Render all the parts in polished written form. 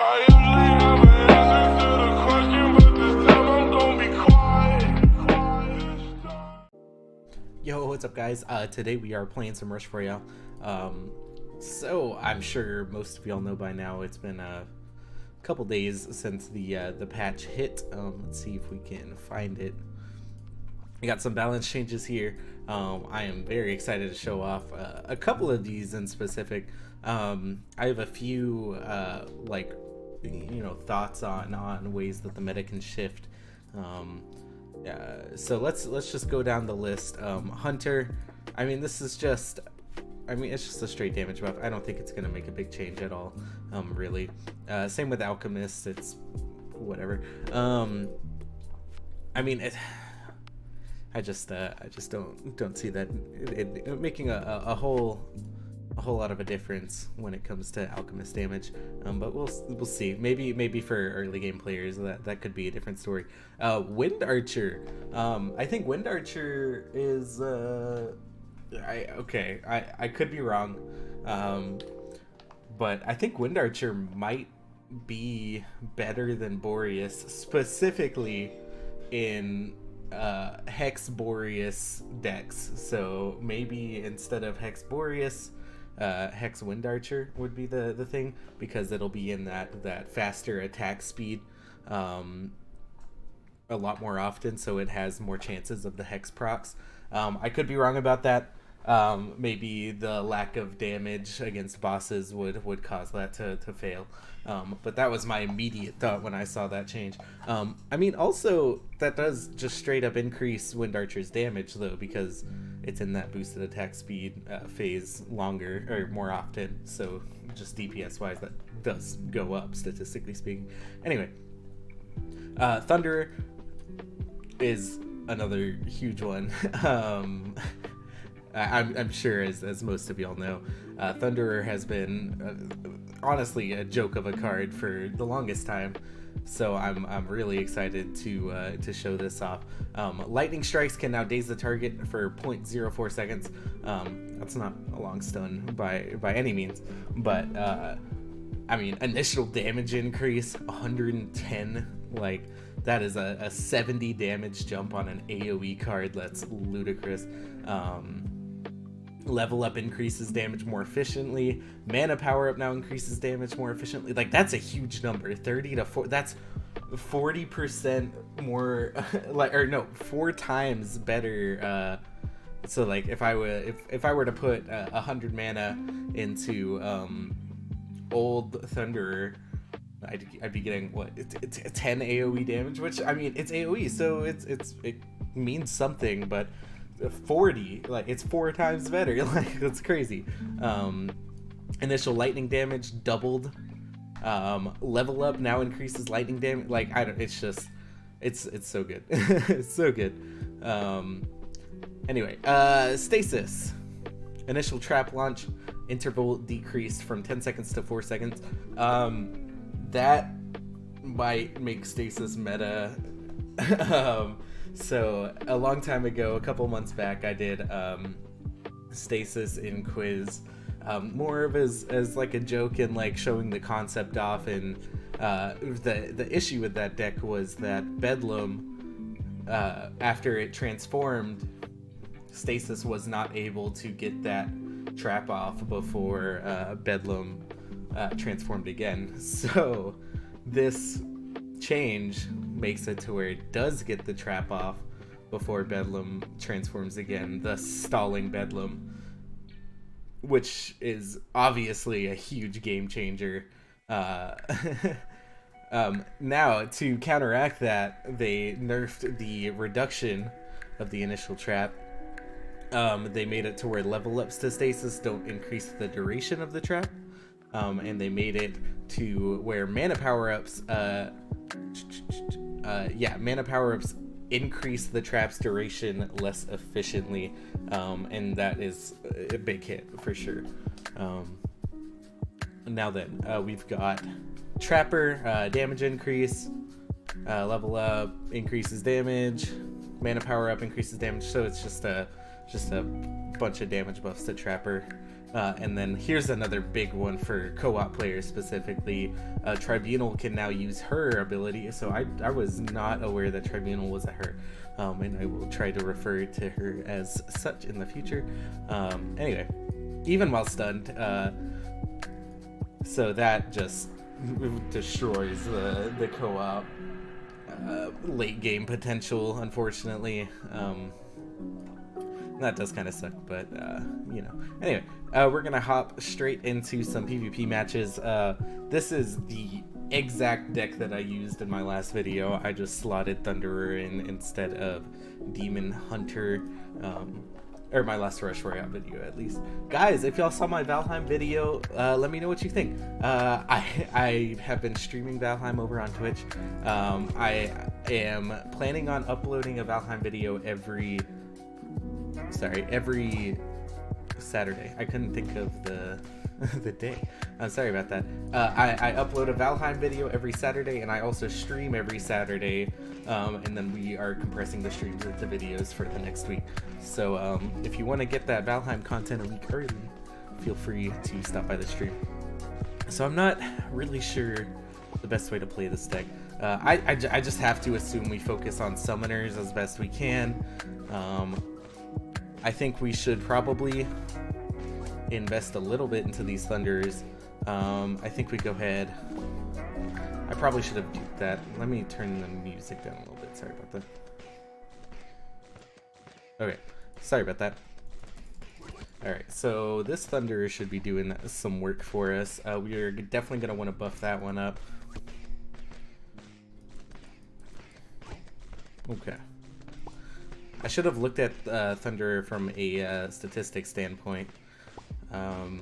I usually have an answer to the question, but this time I'm gonna be quiet. Yo, what's up, guys? Today we are playing some Royale. So I'm sure most of y'all know by now. It's been a couple days since the patch hit. Let's see if we can find it. We got some balance changes here. I am very excited to show off a couple of these in specific. I have a few thoughts on ways that the meta can shift. So let's just go down the list. Hunter, I mean, this is just, it's just a straight damage buff. I don't think it's gonna make a big change at all, really. Same with Alchemist, it's whatever. I just don't see that it making a whole lot of a difference when it comes to Alchemist damage, but we'll see. Maybe for early game players that could be a different story. Wind Archer, I think Wind Archer is I could be wrong, but I think Wind Archer might be better than Boreas, specifically in Hex Boreas decks. So maybe instead of Hex Boreas, Hex Wind Archer would be the thing, because it'll be in that faster attack speed a lot more often, so it has more chances of the Hex procs. I could be wrong about that. Maybe the lack of damage against bosses would cause that to fail. But that was my immediate thought when I saw that change. Also, that does just straight up increase Wind Archer's damage, though, because it's in that boosted attack speed phase longer, or more often. So just DPS wise, that does go up, statistically speaking. Anyway, Thunderer is another huge one. I'm sure, as most of y'all know, Thunderer has been honestly a joke of a card for the longest time. So I'm really excited to show this off. Lightning strikes can now daze the target for 0.04 seconds. That's not a long stun by any means, but initial damage increase 110. Like, that is a 70 damage jump on an AoE card. That's ludicrous. Level up increases damage more efficiently. Mana power up now increases damage more efficiently. Like, that's a huge number. 30 to 4. That's 40% more. 4 times better. So like, if I were to put 100 mana into old Thunderer, I'd be getting what, 10 AoE damage, which, it's AoE, so it means something, but 40, like, it's 4 times better. Like, that's crazy. Initial lightning damage doubled. Level up now increases lightning damage. Like, it's just, it's so good. It's so good. Anyway, stasis. Initial trap launch interval decreased from 10 seconds to 4 seconds. That might make stasis meta. So a long time ago, a couple months back, I did stasis in quiz, more of as like a joke and like showing the concept off. And the issue with that deck was that Bedlam, after it transformed, stasis was not able to get that trap off before Bedlam transformed again. So this change makes it to where it does get the trap off before Bedlam transforms again, thus stalling Bedlam, which is obviously a huge game changer. Now, to counteract that, they nerfed the reduction of the initial trap. They made it to where level ups to stasis don't increase the duration of the trap, and they made it to where mana power-ups mana power-ups increase the trap's duration less efficiently, and that is a big hit for sure. Now then, we've got Trapper, damage increase, level up increases damage, mana power up increases damage. So it's just a bunch of damage buffs to Trapper. And then here's another big one for co-op players specifically. Tribunal can now use her ability, so I was not aware that Tribunal was a her, and I will try to refer to her as such in the future. Anyway, even while stunned, so that just destroys the co-op late game potential, unfortunately. That does kind of suck, but you know. Anyway, we're gonna hop straight into some PvP matches. This is the exact deck that I used in my last video. I just slotted Thunderer in instead of Demon Hunter, or my last Rush Royale video at least. Guys, if y'all saw my Valheim video, let me know what you think. I have been streaming Valheim over on Twitch. I am planning on uploading a Valheim video every Saturday. I couldn't think of the day. I'm sorry about that. I upload a Valheim video every Saturday, and I also stream every Saturday, and then we are compressing the streams into videos for the next week. So if you want to get that Valheim content a week early, feel free to stop by the stream. So I'm not really sure the best way to play this deck. I just have to assume we focus on summoners as best we can. I think we should probably invest a little bit into these Thunders. I think we go ahead. I probably should have duped that. Let me turn the music down a little bit. Sorry about that. Okay, sorry about that. Alright, so this Thunderer should be doing some work for us. We are definitely going to want to buff that one up. Okay. I should have looked at Thunderer from a statistics standpoint. I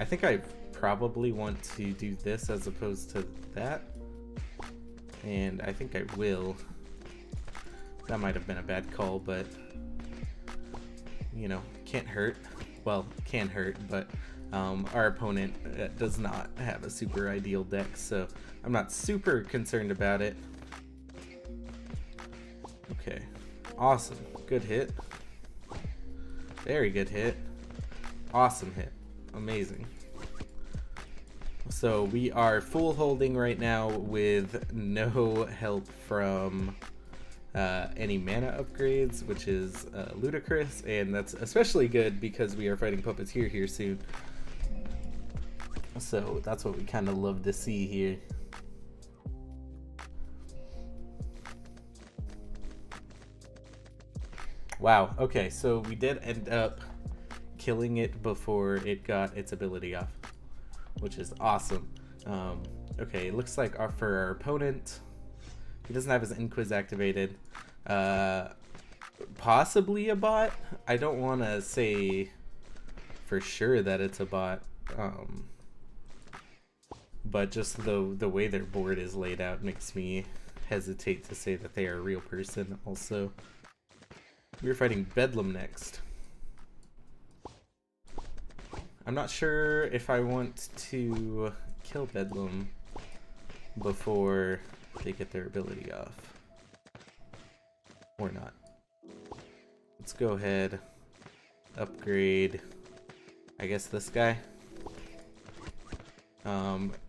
think I probably want to do this as opposed to that. And I think I will. That might have been a bad call, but you know, can't hurt. Well, can hurt, but our opponent does not have a super ideal deck, so I'm not super concerned about it. Okay, awesome, good hit, very good hit, awesome hit, amazing. So we are full holding right now with no help from any mana upgrades, which is ludicrous, and that's especially good because we are fighting Puppeteer here soon. So that's what we kind of love to see here. Wow, okay, so we did end up killing it before it got its ability off, which is awesome. Okay, it looks like for our opponent, he doesn't have his Inquis activated. Possibly a bot. I don't want to say for sure that it's a bot, but just the way their board is laid out makes me hesitate to say that they are a real person. Also, we're fighting Bedlam next. I'm not sure if I want to kill Bedlam before they get their ability off or not. Let's go ahead, upgrade, I guess this guy.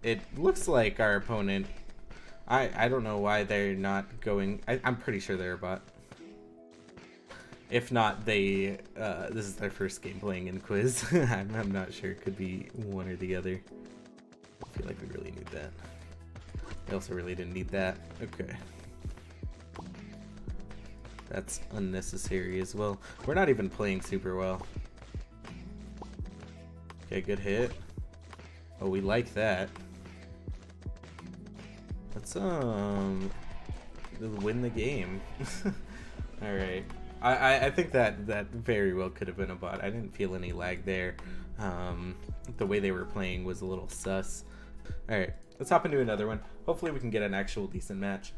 It looks like our opponent, I don't know why they're not going, I'm pretty sure they're a bot. If not, they this is their first game playing Inquis. I'm not sure. It could be one or the other. I feel like we really need that. We also really didn't need that. Okay. That's unnecessary as well. We're not even playing super well. Okay, good hit. Oh, we like that. Let's win the game. All right. I think that very well could have been a bot. I didn't feel any lag there. The way they were playing was a little sus. Alright, let's hop into another one. Hopefully we can get an actual decent match.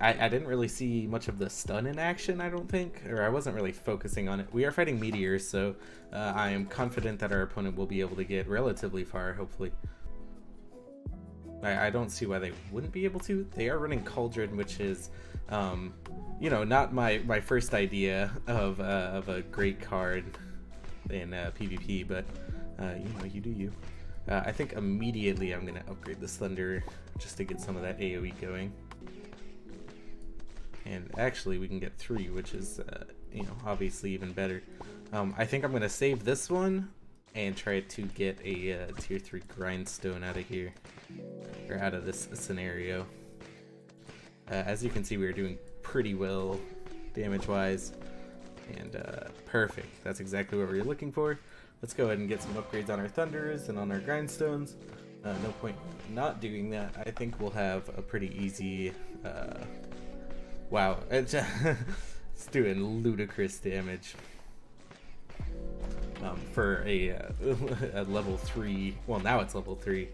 I didn't really see much of the stun in action, I don't think, or I wasn't really focusing on it. We are fighting meteors, so I am confident that our opponent will be able to get relatively far, hopefully. I don't see why they wouldn't be able to. They are running Cauldron, which is, you know, not my first idea of a great card in PvP, but you know, you do you. I think immediately I'm gonna upgrade this Thunder just to get some of that AoE going. And actually, we can get 3, which is, you know, obviously even better. I think I'm gonna save this one and try to get a tier 3 grindstone out of here, or out of this scenario. As you can see, we are doing pretty well damage-wise, and perfect. That's exactly what we were looking for. Let's go ahead and get some upgrades on our Thunders and on our grindstones. No point not doing that. I think we'll have a pretty easy. Wow, it's doing ludicrous damage. For a level 3, well, now it's level 3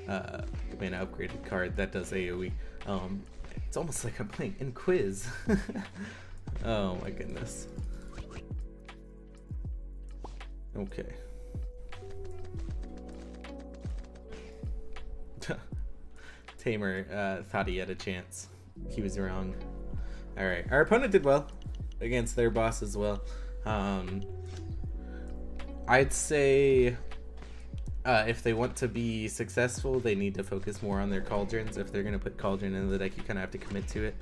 mana upgraded card that does AoE. It's almost like I'm playing in Quiz. Oh my goodness. Okay. Tamer thought he had a chance. He was wrong. Alright, our opponent did well against their boss as well. I'd say if they want to be successful, they need to focus more on their cauldrons. If they're going to put cauldron in the deck, you kind of have to commit to it.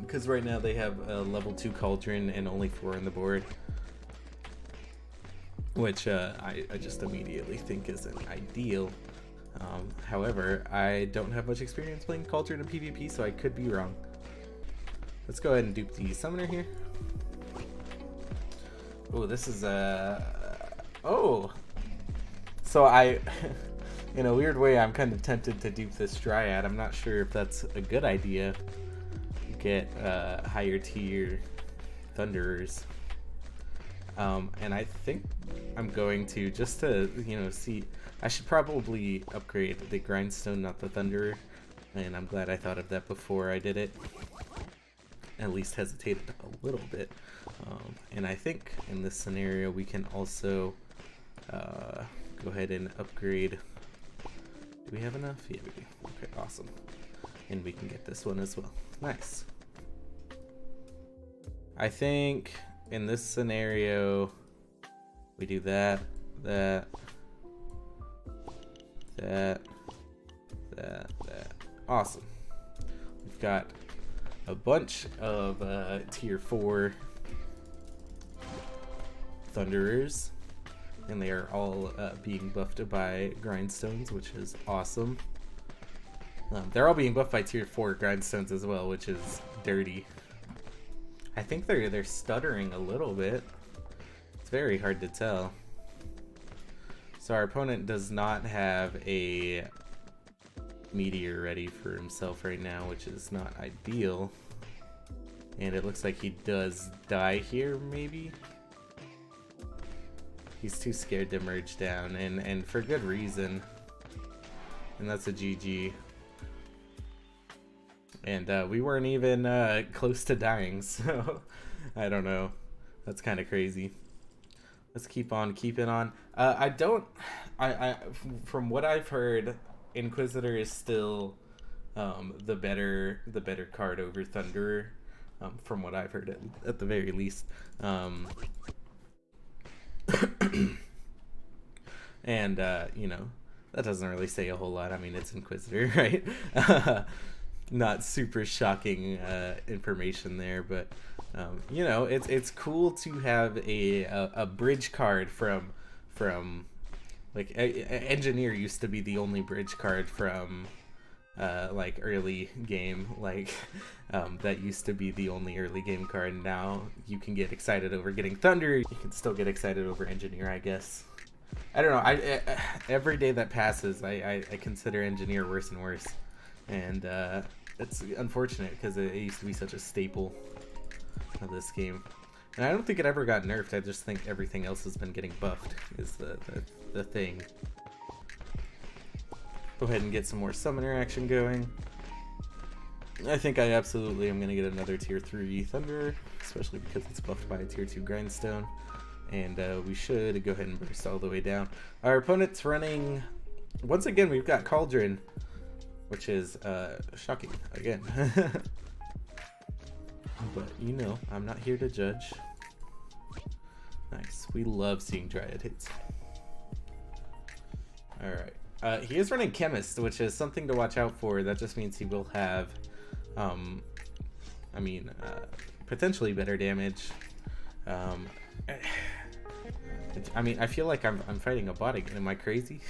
Because right now they have a level 2 cauldron and only 4 on the board. Which I just immediately think isn't ideal. However, I don't have much experience playing cauldron in PvP, so I could be wrong. Let's go ahead and dupe the summoner here. Oh, this is oh, so I in a weird way I'm kind of tempted to dupe this Dryad. I'm not sure if that's a good idea. Get higher tier Thunderers, and I think I'm going to, just to, you know, see. I should probably upgrade the grindstone, not the Thunderer, and I'm glad I thought of that before I did it. At least hesitated a little bit. And I think in this scenario we can also go ahead and upgrade. Do we have enough? Yeah, we do. Okay, awesome. And we can get this one as well. Nice. I think in this scenario we do that. Awesome. We've got a bunch of tier 4 Thunderers, and they are all being buffed by grindstones, which is awesome. They're all being buffed by tier 4 grindstones as well, which is dirty. I think they're stuttering a little bit. It's very hard to tell. So our opponent does not have a meteor ready for himself right now, which is not ideal. And it looks like he does die here, maybe? He's too scared to merge down, and for good reason. And that's a GG. And we weren't even close to dying, so I don't know. That's kind of crazy. Let's keep on keeping on. From what I've heard, Inquisitor is still the better card over Thunderer. From what I've heard, at the very least. And you know, that doesn't really say a whole lot. I mean, it's Inquisitor, right? Not super shocking information there, but you know, it's cool to have a bridge card from like Engineer used to be the only bridge card from like early game, like that used to be the only early game card. Now you can get excited over getting Thunder. You can still get excited over Engineer, I guess. I don't know. Every day that passes, I consider Engineer worse and worse, and it's unfortunate because it used to be such a staple of this game. And I don't think it ever got nerfed. I just think everything else has been getting buffed is the thing. Go ahead and get some more summoner action going. I think I absolutely am going to get another tier 3 Thunder, especially because it's buffed by a tier 2 Grindstone. And we should go ahead and burst all the way down. Our opponent's running Once again, we've got Cauldron, which is shocking again. But you know, I'm not here to judge. Nice. We love seeing Dryad hits. Alright. He is running Chemist, which is something to watch out for. That just means he will have, potentially better damage. I mean, I feel like I'm fighting a bot again. Am I crazy?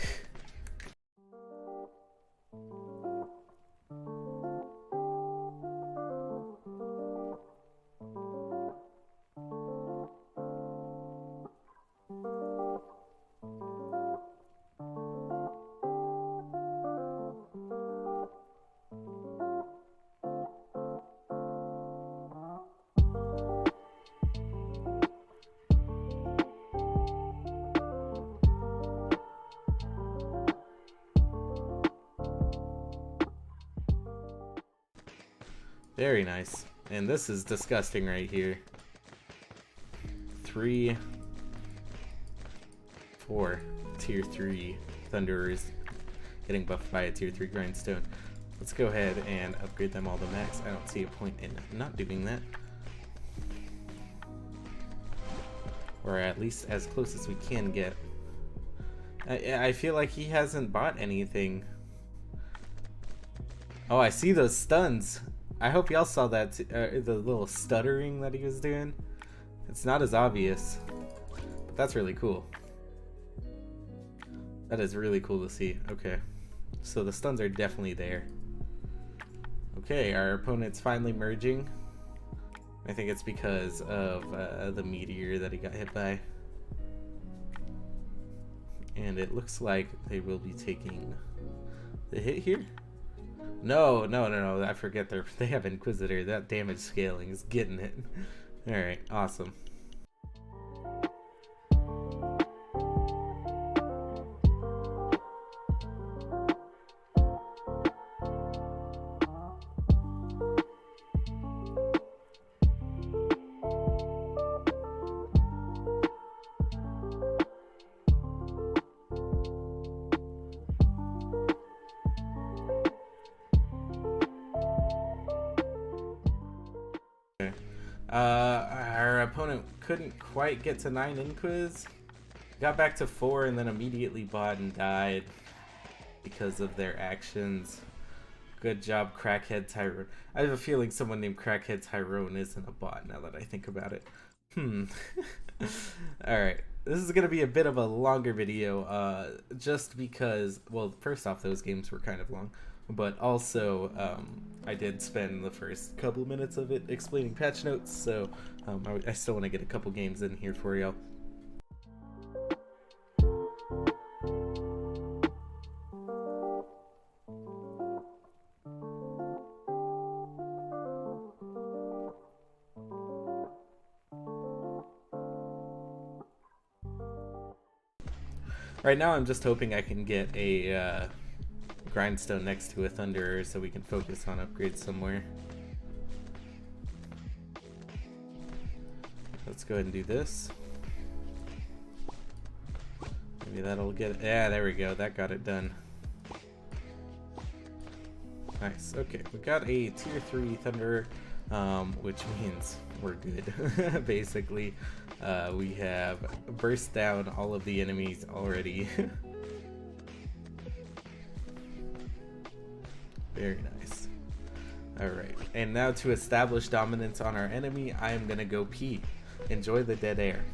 Very nice. And this is disgusting right here. 3, 4 tier 3 Thunderers getting buffed by a tier 3 Grindstone. Let's go ahead and upgrade them all to max. I don't see a point in not doing that. Or at least as close as we can get. I feel like he hasn't bought anything. Oh, I see those stuns. I hope y'all saw that, the little stuttering that he was doing. It's not as obvious, but that's really cool. That is really cool to see. Okay, so the stuns are definitely there. Okay, our opponent's finally merging. I think it's because of the meteor that he got hit by. And it looks like they will be taking the hit here. No, I forget they have Inquisitor. That damage scaling is getting it. Alright, awesome. Our opponent couldn't quite get to 9 Inquis. Got back to 4 and then immediately bought and died because of their actions. Good job, Crackhead Tyrone. I have a feeling someone named Crackhead Tyrone isn't a bot now that I think about it. Alright, this is going to be a bit of a longer video, just because, well, first off, those games were kind of long. But also, I did spend the first couple minutes of it explaining patch notes, so I still want to get a couple games in here for y'all. Right now, I'm just hoping I can get a Grindstone next to a Thunderer so we can focus on upgrades somewhere. Let's go ahead and do this. Maybe that'll get it. Yeah, there we go. That got it done. Nice. Okay, we got a tier 3 Thunderer, which means we're good. Basically, we have burst down all of the enemies already. Very nice. Alright, and now to establish dominance on our enemy, I am gonna go pee. Enjoy the dead air.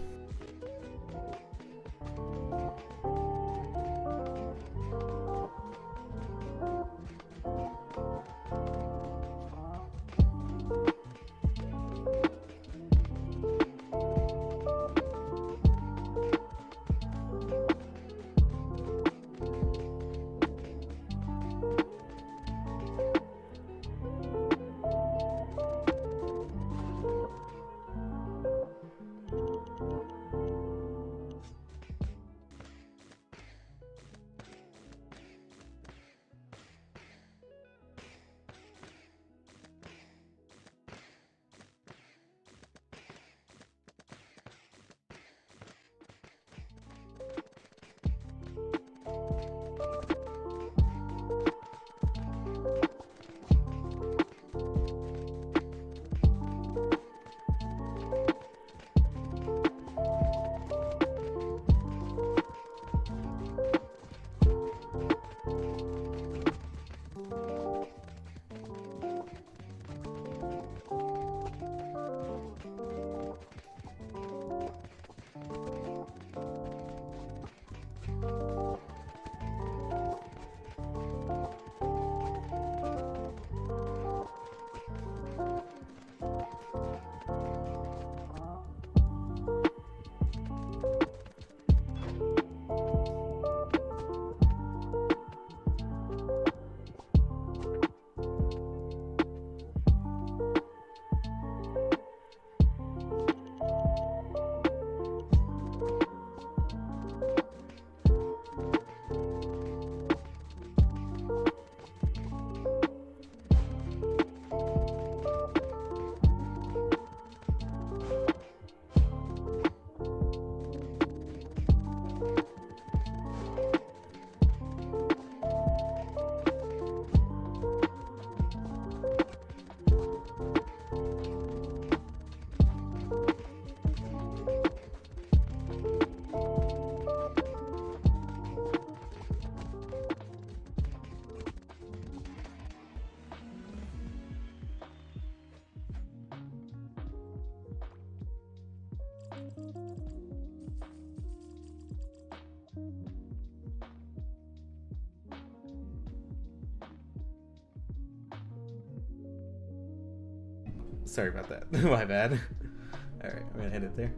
sorry about that. My bad. All right, I'm gonna hit it there.